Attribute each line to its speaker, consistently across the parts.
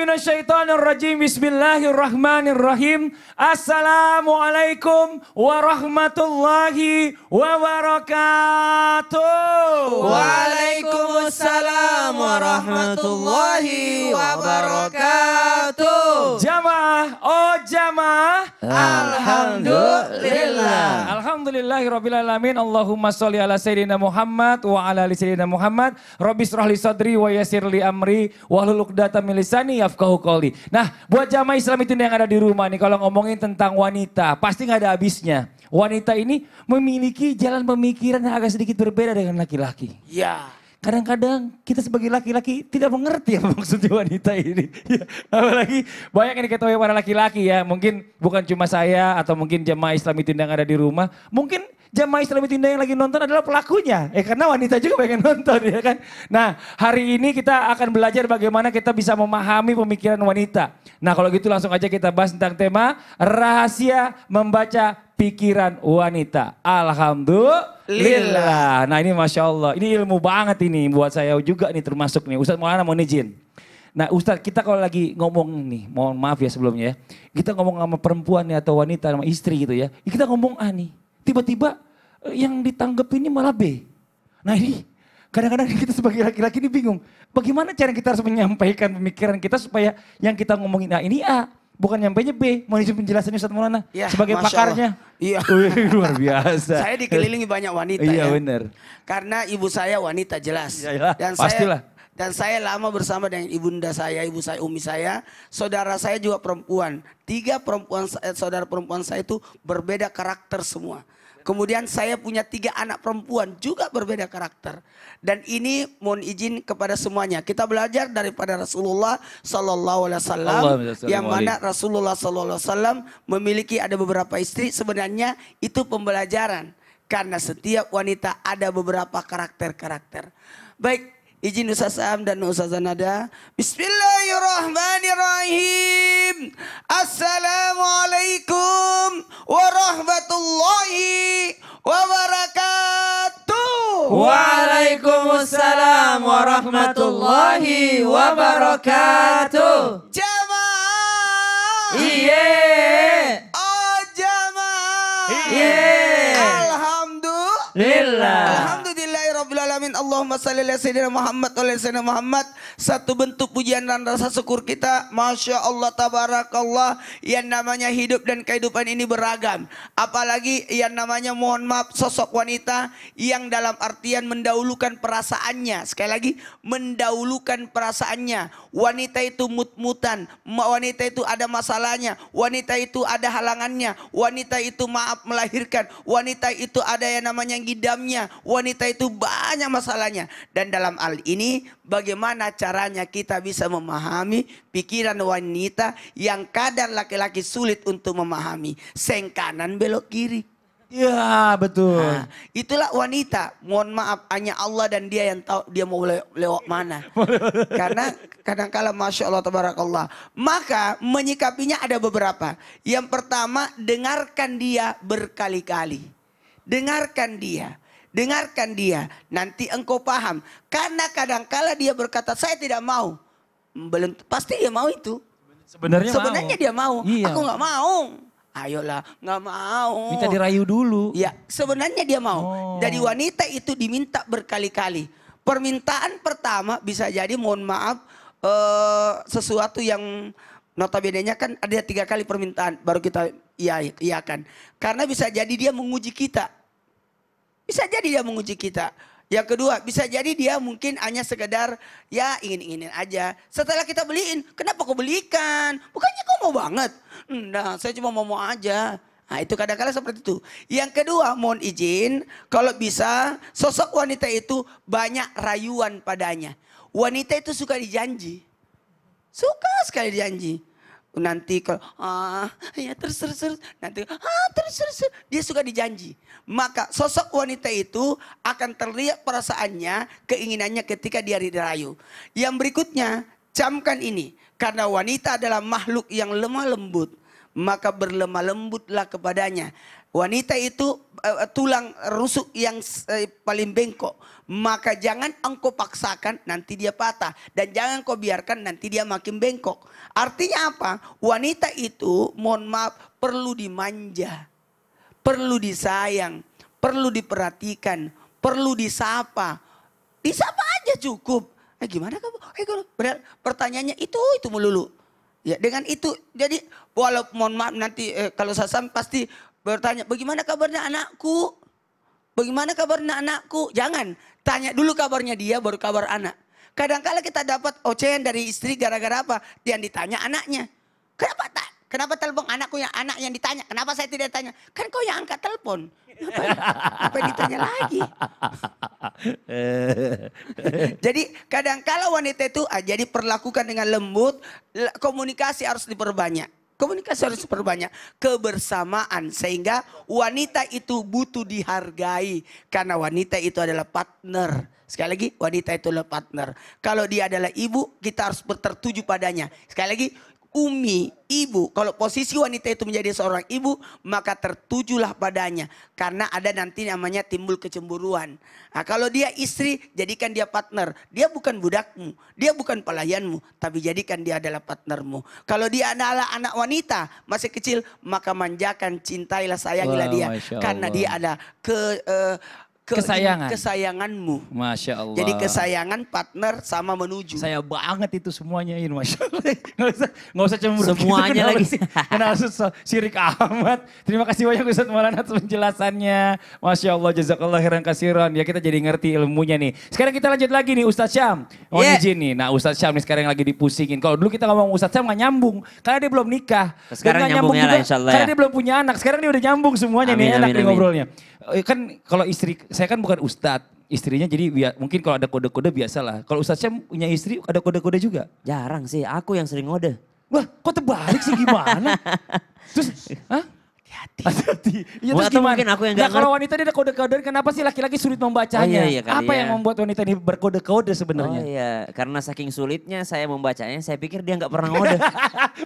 Speaker 1: minasyaitonirrajim. Bismillahirrahmanirrahim. Assalamualaikum warahmatullahi wabarakatuh.
Speaker 2: Waalaikumsalam warahmatullahi wabarakatuh.
Speaker 1: Jamaah, oh jamaah.
Speaker 2: Alhamdulillah.
Speaker 1: Alhamdulillahirabbil alamin. Allahumma sholli ala sayyidina Muhammad wa ala ali sayyidina Muhammad. Rabbi shrah li sadri wa yassir li amri wahlul 'uqdatam min lisani yafqahu qouli. Nah, buat jamaah Islam itu yang ada di rumah nih, kalau ngomongin tentang wanita, pasti nggak ada habisnya. Wanita ini memiliki jalan pemikiran yang agak sedikit berbeda dengan laki-laki.
Speaker 2: Ya.
Speaker 1: Kadang-kadang kita sebagai laki-laki tidak mengerti apa maksudnya wanita ini. Ya, apalagi banyak yang diketahui para laki-laki ya. Mungkin bukan cuma saya atau mungkin jamaah Islam itu yang ada di rumah. Mungkin jamaah Islam itu yang lagi nonton adalah pelakunya. Karena wanita juga pengen nonton ya kan. Nah, hari ini kita akan belajar bagaimana kita bisa memahami pemikiran wanita. Nah, kalau gitu langsung aja kita bahas tentang tema rahasia membaca pikiran wanita. Alhamdulillah. Nah, ini Masya Allah. Ini ilmu banget ini buat saya juga nih termasuk nih. Ustadz Maulana mohon izin. Nah Ustadz, kita kalau lagi ngomong nih, mohon maaf ya sebelumnya ya. Kita ngomong sama perempuan nih atau wanita sama istri gitu ya. Kita ngomong A nih. Tiba-tiba yang ditanggap ini malah B. Nah ini kadang-kadang kita sebagai laki-laki ini bingung. Bagaimana cara kita harus menyampaikan pemikiran kita supaya yang kita ngomongin A ini A. Bukan nyampainya B. Mau izin penjelasannya Ustadz Maulana?
Speaker 2: Ya,
Speaker 1: sebagai pakarnya.
Speaker 2: Iya.
Speaker 1: Luar biasa.
Speaker 2: Saya dikelilingi banyak wanita
Speaker 1: iya,
Speaker 2: ya.
Speaker 1: Benar.
Speaker 2: Karena ibu saya wanita jelas.
Speaker 1: Iyalah,
Speaker 2: Dan
Speaker 1: pastilah.
Speaker 2: saya lama bersama dengan ibunda saya, ibu saya, umi saya. Saudara saya juga perempuan. 3 saudara perempuan saya itu berbeda karakter semua. Kemudian saya punya 3 anak perempuan juga berbeda karakter. Dan ini mohon izin kepada semuanya. Kita belajar daripada Rasulullah Sallallahu Alaihi Wasallam. Yang mana Rasulullah Sallallahu Alaihi Wasallam memiliki ada beberapa istri. Sebenarnya itu pembelajaran. Karena setiap wanita ada beberapa karakter-karakter. Baik. Izin Ustaz Am dan Ustazah Nada. Bismillahirrahmanirrahim. Assalamualaikum warahmatullahi wabarakatuh.
Speaker 3: Waalaikumsalam warahmatullahi wabarakatuh.
Speaker 2: Jamaah.
Speaker 3: Iye.
Speaker 2: Oh jamaah.
Speaker 3: Iye.
Speaker 2: Alhamdulillah. Alhamdulillahirrabbilalamin. Allahumma salli ala sayyidina Muhammad wa ala sayyidina Muhammad. Satu bentuk pujian dan rasa syukur kita. Masya Allah tabarakallah. Yang namanya hidup dan kehidupan ini beragam. Apalagi yang namanya mohon maaf sosok wanita. Yang dalam artian mendahulukan perasaannya. Sekali lagi mendahulukan perasaannya. Wanita itu mut-mutan. Wanita itu ada masalahnya. Wanita itu ada halangannya. Wanita itu maaf melahirkan. Wanita itu ada yang namanya ngidamnya. Wanita itu banyak masalahnya. Dan dalam hal ini bagaimana caranya kita bisa memahami pikiran wanita yang kadang laki-laki sulit untuk memahami. Seng kanan belok kiri.
Speaker 1: Ya betul.
Speaker 2: Nah, itulah wanita. Mohon maaf hanya Allah dan dia yang tahu dia mau lewat mana. Karena kadang-kala Masya Allah tabarakallah. Maka menyikapinya ada beberapa. Yang pertama dengarkan dia berkali-kali. Dengarkan dia. Dengarkan dia. Nanti engkau paham. Karena kadang-kala dia berkata saya tidak mau. Belum pasti dia mau itu. Sebenarnya dia mau.
Speaker 1: Iya.
Speaker 2: Aku nggak mau. Ayolah, nggak mau.
Speaker 1: Minta dirayu dulu.
Speaker 2: Ya, sebenarnya dia mau. Dari wanita itu diminta berkali-kali. Permintaan pertama bisa jadi mohon maaf sesuatu yang notabene-nya kan ada 3 kali permintaan baru kita iakan. Karena bisa jadi dia menguji kita. Bisa jadi dia menguji kita. Yang kedua, bisa jadi dia mungkin hanya sekedar ya ingin-inginin aja. Setelah kita beliin, kenapa kau belikan? Bukannya kau mau banget. Nah, saya cuma mau aja. Nah, itu kadang-kadang seperti itu. Yang kedua, mohon izin, kalau bisa sosok wanita itu banyak rayuan padanya. Wanita itu suka dijanji. Suka sekali dijanji. Nanti kalau ya terus nanti terus dia suka dijanji. Maka sosok wanita itu akan terlihat perasaannya, keinginannya ketika dia dirayu. Yang berikutnya, camkan ini. Karena wanita adalah makhluk yang lemah lembut, maka berlemah lembutlah kepadanya. Wanita itu tulang rusuk yang paling bengkok. Maka jangan engkau paksakan, nanti dia patah. Dan jangan kau biarkan, nanti dia makin bengkok. Artinya apa? Wanita itu, mohon maaf, perlu dimanja. Perlu disayang. Perlu diperhatikan. Perlu disapa. Disapa aja cukup. Gimana kamu? Pertanyaannya itu melulu. Ya, dengan itu, jadi walaupun mohon maaf nanti kalau Sasam pasti bertanya, bagaimana kabarnya anakku? Bagaimana kabarnya anakku? Jangan, tanya dulu kabarnya dia baru kabar anak. Kadang-kala kita dapat ocehan dari istri gara-gara apa? Yang ditanya anaknya. Kenapa telepon anakku anak yang ditanya? Kenapa saya tidak tanya? Kan kau yang angkat telepon. Apa yang ditanya lagi? Jadi kadang-kala wanita itu jadi perlakukan dengan lembut, komunikasi harus diperbanyak. Komunikasi harus diperbanyak, kebersamaan sehingga wanita itu butuh dihargai karena wanita itu adalah partner. Sekali lagi wanita itu adalah partner. Kalau dia adalah ibu kita harus tertuju padanya. Sekali lagi umi, ibu. Kalau posisi wanita itu menjadi seorang ibu maka tertujulah padanya. Karena ada nanti namanya timbul kecemburuan. Nah, kalau dia istri jadikan dia partner. Dia bukan budakmu, dia bukan pelayanmu. Tapi jadikan dia adalah partnermu. Kalau dia adalah anak wanita masih kecil maka manjakan, cintailah, sayangilah dia. Karena dia ada kesayanganmu.
Speaker 1: Masya Allah.
Speaker 2: Jadi kesayangan, partner sama menuju.
Speaker 1: Saya banget itu semuanya ini, Masya Allah. Nggak usah cemburu.
Speaker 3: Semuanya lagi.
Speaker 1: Kenal sirik amat. Terima kasih banyak Ustaz Maulana atas penjelasannya. Masya Allah, jazakallah khairan kasiran. Ya kita jadi ngerti ilmunya nih. Sekarang kita lanjut lagi nih Ustaz Syam. Izin nih. Nah Ustaz Syam nih sekarang yang lagi dipusingin. Kalau dulu kita ngomong Ustaz Syam nggak nyambung. Karena dia belum nikah.
Speaker 3: Sekarang
Speaker 1: nyambung
Speaker 3: nyambungnya
Speaker 1: juga,
Speaker 3: lah insya Allah
Speaker 1: karena
Speaker 3: ya.
Speaker 1: dia belum punya anak. Sekarang dia udah nyambung semuanya nih. Enak nih ngobrolnya. Kan kalau istri, saya kan bukan ustadz, istrinya jadi mungkin kalau ada kode-kode biasalah. Kalau Ustaz Syam punya istri ada kode-kode juga?
Speaker 3: Jarang sih, aku yang sering ngode.
Speaker 1: Wah kok terbalik sih gimana? Terus, hah? Hati-hati. Ya, terus
Speaker 3: Atau
Speaker 1: gimana?
Speaker 3: mungkin aku yang
Speaker 1: Nah
Speaker 3: gak
Speaker 1: kalau wanita dia ada kode-kode, kenapa sih laki-laki sulit membacanya?
Speaker 3: Oh, iya kali
Speaker 1: Apa
Speaker 3: ya.
Speaker 1: yang membuat wanita ini berkode-kode sebenarnya?
Speaker 3: Oh iya, karena saking sulitnya saya membacanya, saya pikir dia nggak pernah ngode.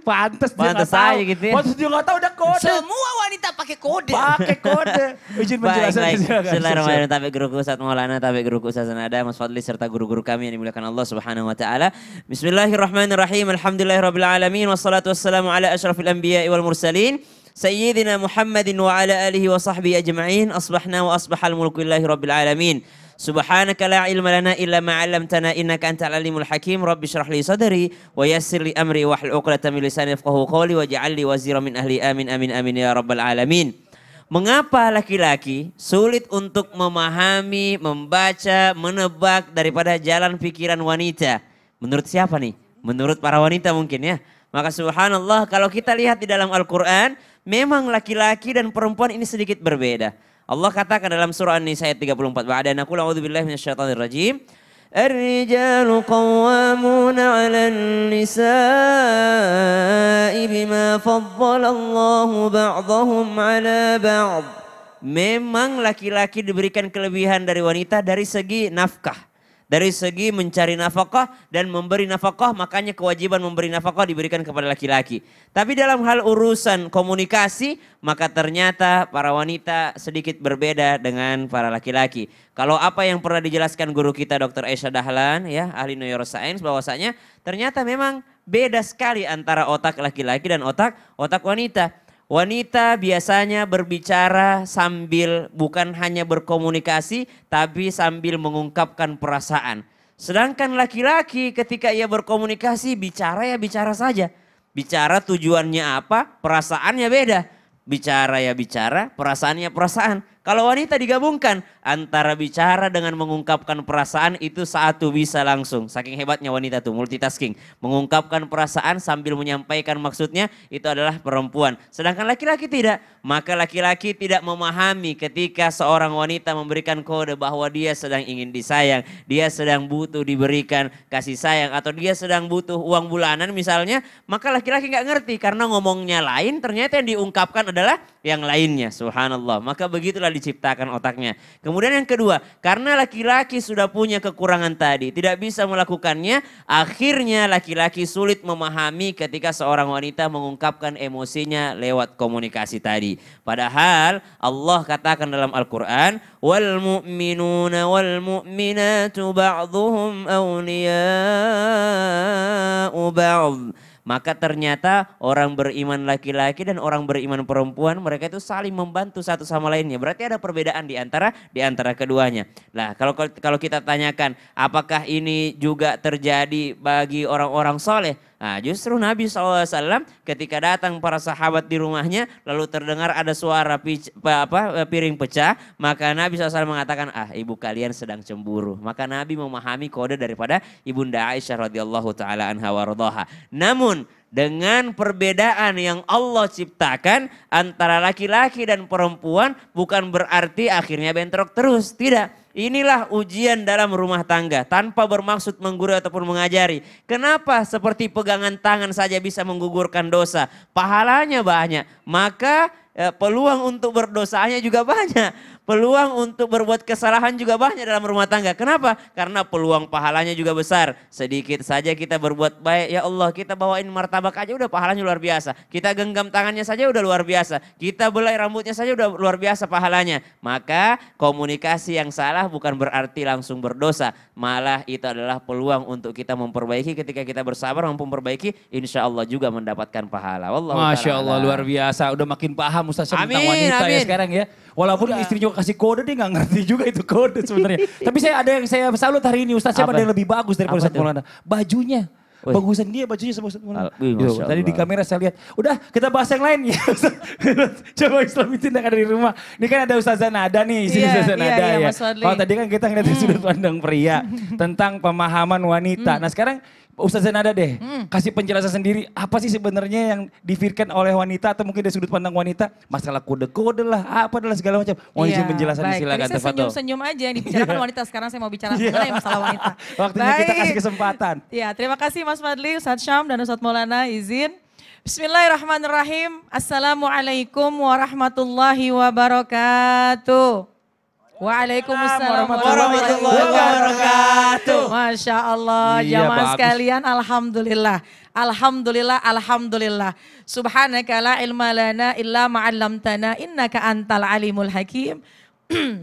Speaker 1: Pantes dia
Speaker 3: Pantes
Speaker 1: nggak tahu.
Speaker 3: aja gitu ya.
Speaker 1: Pantes dia nggak tahu ada kode.
Speaker 2: Semua wanita pakai kode.
Speaker 1: Pakai kode. Izin
Speaker 3: Baik,
Speaker 1: penjelasan.
Speaker 3: baik.
Speaker 1: silakan.
Speaker 3: Bismillahirrahmanirrahim. Tabe guruku Ustaz Maulana, tabe guruku Ustaz Nada, Mas Fadli serta guru-guru kami yang dimuliakan Allah Subhanahu wa taala. Bismillahirrahmanirrahim. Alhamdulillahirabbil alamin wassalatu wassalamu ala asyrafil anbiya'i wal mursalin. Sayyidina Muhammadin wa ala alihi wa sahbihi ajma'in. Asbahna wa asbahal mulku lillahi rabbil alamin. Subhanaka la ilma lana illa ma 'allamtana innaka antal alimul hakim. Rabbi shrah li sadri wa yassir li amri wahlul 'uqdatam min lisani yafqahu qawli waj'al li waziran min ahli. Amin amin amin ya rabbal alamin. Mengapa laki-laki sulit untuk memahami, membaca, menebak daripada jalan pikiran wanita? Menurut siapa nih? Menurut para wanita mungkin ya. Maka subhanallah kalau kita lihat di dalam Al-Quran, memang laki-laki dan perempuan ini sedikit berbeda. Allah katakan dalam surah An-Nisa ayat 34. Ba'da naqul a'udzubillahi minasyaitonir rajim. Ar-rijalu qawwamuna 'alan nisa'i bima faddalallahu ba'dahum 'ala ba'd. Memang laki-laki diberikan kelebihan dari wanita dari segi nafkah. Dari segi mencari nafkah dan memberi nafkah, makanya kewajiban memberi nafkah diberikan kepada laki-laki. Tapi dalam hal urusan komunikasi, maka ternyata para wanita sedikit berbeda dengan para laki-laki. Kalau apa yang pernah dijelaskan guru kita Dr. Aisyah Dahlan, ya ahli neuroscience, bahwasanya ternyata memang beda sekali antara otak laki-laki dan otak wanita. Wanita biasanya berbicara sambil bukan hanya berkomunikasi tapi sambil mengungkapkan perasaan. Sedangkan laki-laki ketika ia berkomunikasi bicara ya bicara saja. Bicara tujuannya apa, perasaannya beda. Bicara ya bicara, perasaannya perasaan. Kalau wanita digabungkan antara bicara dengan mengungkapkan perasaan itu satu bisa langsung. Saking hebatnya wanita tuh multitasking. Mengungkapkan perasaan sambil menyampaikan maksudnya itu adalah perempuan. Sedangkan laki-laki tidak. Maka laki-laki tidak memahami ketika seorang wanita memberikan kode bahwa dia sedang ingin disayang. Dia sedang butuh diberikan kasih sayang atau dia sedang butuh uang bulanan misalnya. Maka laki-laki nggak ngerti karena ngomongnya lain ternyata yang diungkapkan adalah yang lainnya. Subhanallah. Maka begitulah diciptakan otaknya. Kemudian yang kedua, karena laki-laki sudah punya kekurangan tadi, tidak bisa melakukannya, akhirnya laki-laki sulit memahami ketika seorang wanita mengungkapkan emosinya lewat komunikasi tadi. Padahal Allah katakan dalam Al-Quran, wal mu'minuna wal mu'minatu ba'duhum awliya'u ba'd. Maka ternyata orang beriman laki-laki dan orang beriman perempuan, mereka itu saling membantu satu sama lainnya. Berarti ada perbedaan di antara keduanya. Nah, kalau kita tanyakan apakah ini juga terjadi bagi orang-orang soleh? Nah, justru Nabi SAW ketika datang para sahabat di rumahnya, lalu terdengar ada suara piring pecah, maka Nabi SAW mengatakan, ibu kalian sedang cemburu. Maka Nabi memahami kode daripada Ibunda Aisyah radhiyallahu taala anha waradhaha. Namun dengan perbedaan yang Allah ciptakan antara laki-laki dan perempuan bukan berarti akhirnya bentrok terus. Tidak. Inilah ujian dalam rumah tangga tanpa bermaksud menggurui ataupun mengajari. Kenapa seperti pegangan tangan saja bisa menggugurkan dosa? Pahalanya banyak. Maka peluang untuk berdosanya juga banyak. Peluang untuk berbuat kesalahan juga banyak dalam rumah tangga. Kenapa? Karena peluang pahalanya juga besar. Sedikit saja kita berbuat baik, ya Allah kita bawain martabak aja udah pahalanya luar biasa. Kita genggam tangannya saja udah luar biasa. Kita belai rambutnya saja udah luar biasa pahalanya. Maka komunikasi yang salah bukan berarti langsung berdosa. Malah itu adalah peluang untuk kita memperbaiki. Ketika kita bersabar mampu memperbaiki, insya Allah juga mendapatkan pahala. Wallahu
Speaker 1: Masya
Speaker 3: ta'ala
Speaker 1: Allah
Speaker 3: a'lam.
Speaker 1: luar biasa. Udah makin paham Ustaz tentang
Speaker 3: Amin,
Speaker 1: wanita ya
Speaker 3: amin.
Speaker 1: sekarang ya. Walaupun istri juga kasih kode, dia nggak ngerti juga itu kode sebenarnya. Tapi saya ada yang saya salut hari ini Ustaz, siapa
Speaker 3: Apa?
Speaker 1: ada yang lebih bagus daripada
Speaker 3: Apa
Speaker 1: Ustaz
Speaker 3: tuh?
Speaker 1: Maulana? Bajunya.
Speaker 3: Wih.
Speaker 1: Bagusan dia bajunya sama Ustaz Maulana.
Speaker 3: Wih,
Speaker 1: Gitu.
Speaker 3: Masya
Speaker 1: Tadi di
Speaker 3: Allah.
Speaker 1: kamera saya lihat. Udah kita bahas yang lain ya Ustaz. Coba Islam itu yang ada di rumah. Ini kan ada Ustazah Nada nih. Sini
Speaker 4: Iya,
Speaker 1: Ustazah
Speaker 4: iya,
Speaker 1: Nada
Speaker 4: iya,
Speaker 1: ya.
Speaker 4: Mas Fadli.
Speaker 1: Kalau tadi kan kita ngeliat dari sudut pandang pria. Tentang pemahaman wanita. Nah sekarang Ustazah Nada deh, kasih penjelasan sendiri apa sih sebenarnya yang difikirkan oleh wanita atau mungkin dari sudut pandang wanita, masalah kode-kode lah, apa adalah segala macam. Mohon izin penjelasan
Speaker 4: baik.
Speaker 1: silakan
Speaker 4: Tadi saya
Speaker 1: Tafadhol.
Speaker 4: senyum-senyum aja yang dibicarakan wanita. Sekarang saya mau bicara
Speaker 1: Iya.
Speaker 4: mengenai masalah wanita.
Speaker 1: Waktunya kita
Speaker 4: Baik.
Speaker 1: kasih kesempatan.
Speaker 4: Ya, terima kasih Mas Fadli, Ustadz Syam dan Ustadz Maulana izin. Bismillahirrahmanirrahim. Assalamualaikum warahmatullahi wabarakatuh. Waalaikumsalam
Speaker 3: warahmatullahi wabarakatuh.
Speaker 4: Masya Allah,
Speaker 1: Iya,
Speaker 4: jamaah
Speaker 1: bagus.
Speaker 4: sekalian, alhamdulillah. Alhamdulillah, alhamdulillah. Subhanaka la ilma lana illa ma'allamtana innaka antal alimul hakim.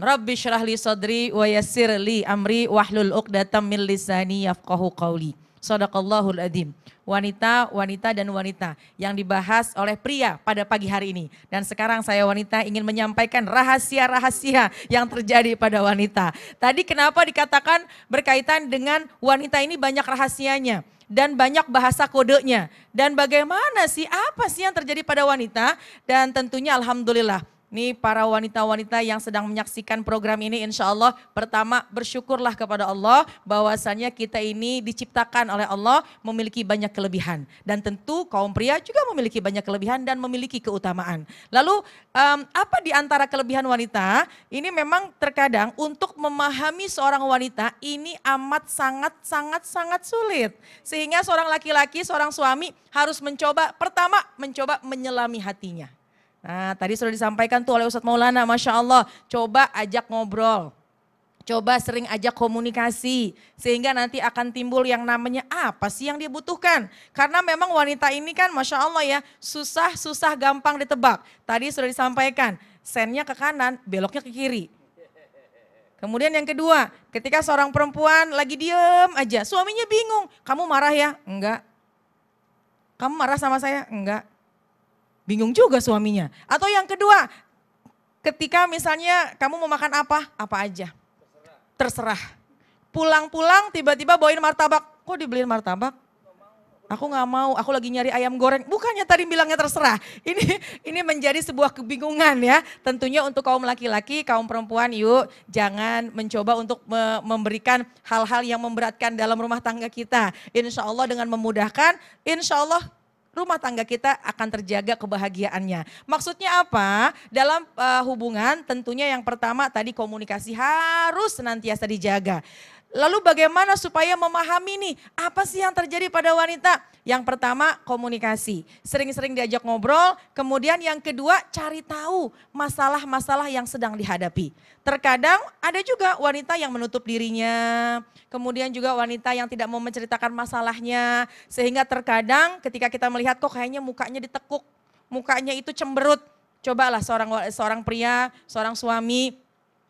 Speaker 4: Rabbi syrah li sadri wa yassir li amri wahlul uqdatam min lisani yafqahu qawli. Sadaqallahul adzim. Wanita, wanita dan wanita yang dibahas oleh pria pada pagi hari ini. Dan sekarang saya wanita ingin menyampaikan rahasia-rahasia yang terjadi pada wanita. Tadi kenapa dikatakan berkaitan dengan wanita ini banyak rahasianya dan banyak bahasa kodenya. Dan bagaimana sih, apa sih yang terjadi pada wanita? Dan tentunya alhamdulillah. Nih para wanita-wanita yang sedang menyaksikan program ini insya Allah pertama bersyukurlah kepada Allah bahwasannya kita ini diciptakan oleh Allah memiliki banyak kelebihan. Dan tentu kaum pria juga memiliki banyak kelebihan dan memiliki keutamaan. Lalu apa di antara kelebihan wanita ini memang terkadang untuk memahami seorang wanita ini amat sangat sulit. Sehingga seorang laki-laki, seorang suami harus pertama mencoba menyelami hatinya. Nah tadi sudah disampaikan tuh oleh Ustadz Maulana, Masya Allah, coba ajak ngobrol. Coba sering ajak komunikasi, sehingga nanti akan timbul yang namanya apa sih yang dia butuhkan. Karena memang wanita ini kan Masya Allah ya, susah gampang ditebak. Tadi sudah disampaikan, sennya ke kanan, beloknya ke kiri. Kemudian yang kedua, ketika seorang perempuan lagi diem aja, suaminya bingung, kamu marah ya? Enggak. Kamu marah sama saya? Enggak. Bingung juga suaminya. Atau yang kedua, ketika misalnya kamu mau makan apa aja. Terserah. Pulang-pulang tiba-tiba bawain martabak. Kok dibeliin martabak? Aku nggak mau, aku lagi nyari ayam goreng. Bukannya tadi bilangnya terserah. Ini menjadi sebuah kebingungan ya. Tentunya untuk kaum laki-laki, kaum perempuan yuk jangan mencoba untuk memberikan hal-hal yang memberatkan dalam rumah tangga kita. Insya Allah dengan memudahkan, insya Allah rumah tangga kita akan terjaga kebahagiaannya. Maksudnya apa? Dalam hubungan tentunya yang pertama tadi komunikasi harus senantiasa dijaga. Lalu bagaimana supaya memahami nih apa sih yang terjadi pada wanita? Yang pertama komunikasi, sering-sering diajak ngobrol. Kemudian yang kedua cari tahu masalah-masalah yang sedang dihadapi. Terkadang ada juga wanita yang menutup dirinya, kemudian juga wanita yang tidak mau menceritakan masalahnya. Sehingga terkadang ketika kita melihat kok kayaknya mukanya ditekuk, mukanya itu cemberut. Cobalah seorang pria, seorang suami,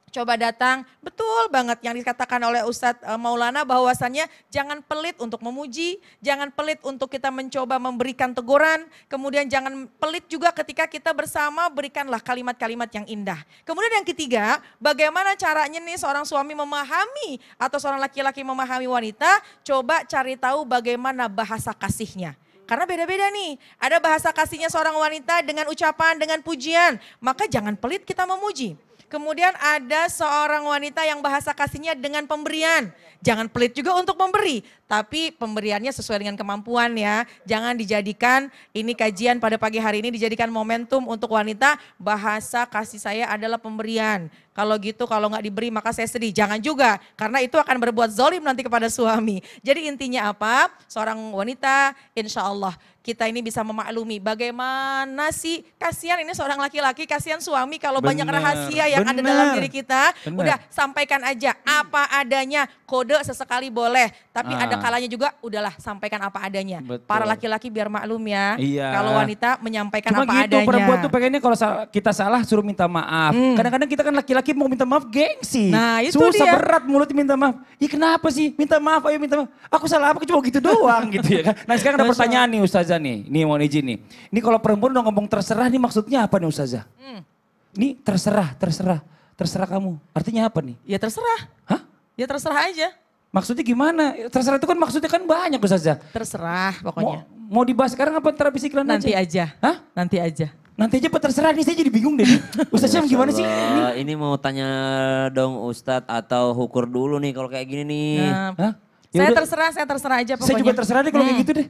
Speaker 4: coba datang, betul banget yang dikatakan oleh Ustadz Maulana bahwasannya jangan pelit untuk memuji, jangan pelit untuk kita mencoba memberikan teguran, kemudian jangan pelit juga ketika kita bersama berikanlah kalimat-kalimat yang indah. Kemudian yang ketiga, bagaimana caranya nih seorang suami memahami atau seorang laki-laki memahami wanita, coba cari tahu bagaimana bahasa kasihnya. Karena beda-beda nih, ada bahasa kasihnya seorang wanita dengan ucapan, dengan pujian, maka jangan pelit kita memuji. Kemudian ada seorang wanita yang bahasa kasihnya dengan pemberian. Jangan pelit juga untuk memberi, tapi pemberiannya sesuai dengan kemampuan ya. Jangan dijadikan, ini kajian pada pagi hari ini dijadikan momentum untuk wanita, bahasa kasih saya adalah pemberian. Kalau gitu kalau nggak diberi maka saya sedih. Jangan juga, karena itu akan berbuat zalim nanti kepada suami. Jadi intinya apa? Seorang wanita insya Allah kita ini bisa memaklumi bagaimana sih, kasihan ini seorang laki-laki, kasihan suami kalau banyak rahasia yang ada dalam diri kita. Udah sampaikan aja apa adanya, kode sesekali boleh. Tapi ada kalanya juga udahlah sampaikan apa adanya.
Speaker 1: Betul.
Speaker 4: Para laki-laki biar maklum ya,
Speaker 1: Iya.
Speaker 4: kalau wanita menyampaikan
Speaker 1: Cuma
Speaker 4: apa
Speaker 1: gitu,
Speaker 4: adanya.
Speaker 1: perempuan tuh pengennya kalau kita salah suruh minta maaf. Kadang-kadang kita kan laki-laki mau minta maaf gengsi.
Speaker 4: Nah, itu
Speaker 1: susah
Speaker 4: dia.
Speaker 1: berat mulut minta maaf. Ya kenapa sih minta maaf, ayo minta maaf. Aku salah apa, cuma gitu doang gitu ya kan. Nah sekarang ada pertanyaan nih Ustazah nih. Nih mohon izin nih. Ini kalau perempuan udah ngomong terserah nih maksudnya apa nih Ustazah? Ini terserah kamu. Artinya apa nih?
Speaker 4: Ya terserah.
Speaker 1: Hah?
Speaker 4: Ya terserah aja.
Speaker 1: Maksudnya gimana? Terserah itu kan maksudnya kan banyak Ustazah.
Speaker 4: Terserah pokoknya.
Speaker 1: Mau dibahas sekarang apa ntar habis iklan
Speaker 4: Nanti
Speaker 1: aja?
Speaker 4: aja.
Speaker 1: Hah?
Speaker 4: Nanti aja.
Speaker 1: Nanti aja Pak, terserah nih, saya jadi bingung deh. Ustaz Syam gimana sih?
Speaker 3: Ini mau tanya dong Ustadz atau hukur dulu nih kalau kayak gini nih.
Speaker 4: Nah,
Speaker 1: Hah? Ya
Speaker 4: saya
Speaker 1: udah,
Speaker 4: terserah aja pokoknya.
Speaker 1: saya juga terserah deh kalau kayak gitu deh.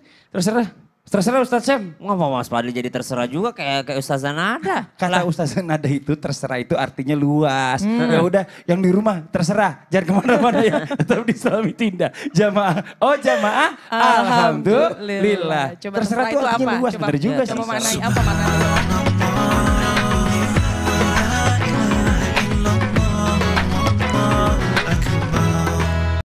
Speaker 1: Terserah Ustaz Syam.
Speaker 3: Ngapa Mas Fadli jadi terserah juga kayak Ustazah Nada?
Speaker 1: Kata Ustaz Nada itu terserah itu artinya luas. Ya udah yang di rumah terserah. Jangan kemana-mana ya. Tetap di Islami Tindak. Jamaah. Oh jamaah. Alhamdulillah.
Speaker 4: Coba
Speaker 1: Terserah itu artinya luas.
Speaker 4: Coba,
Speaker 1: Bener juga
Speaker 4: coba
Speaker 1: sih.
Speaker 4: maknai apa maknanya?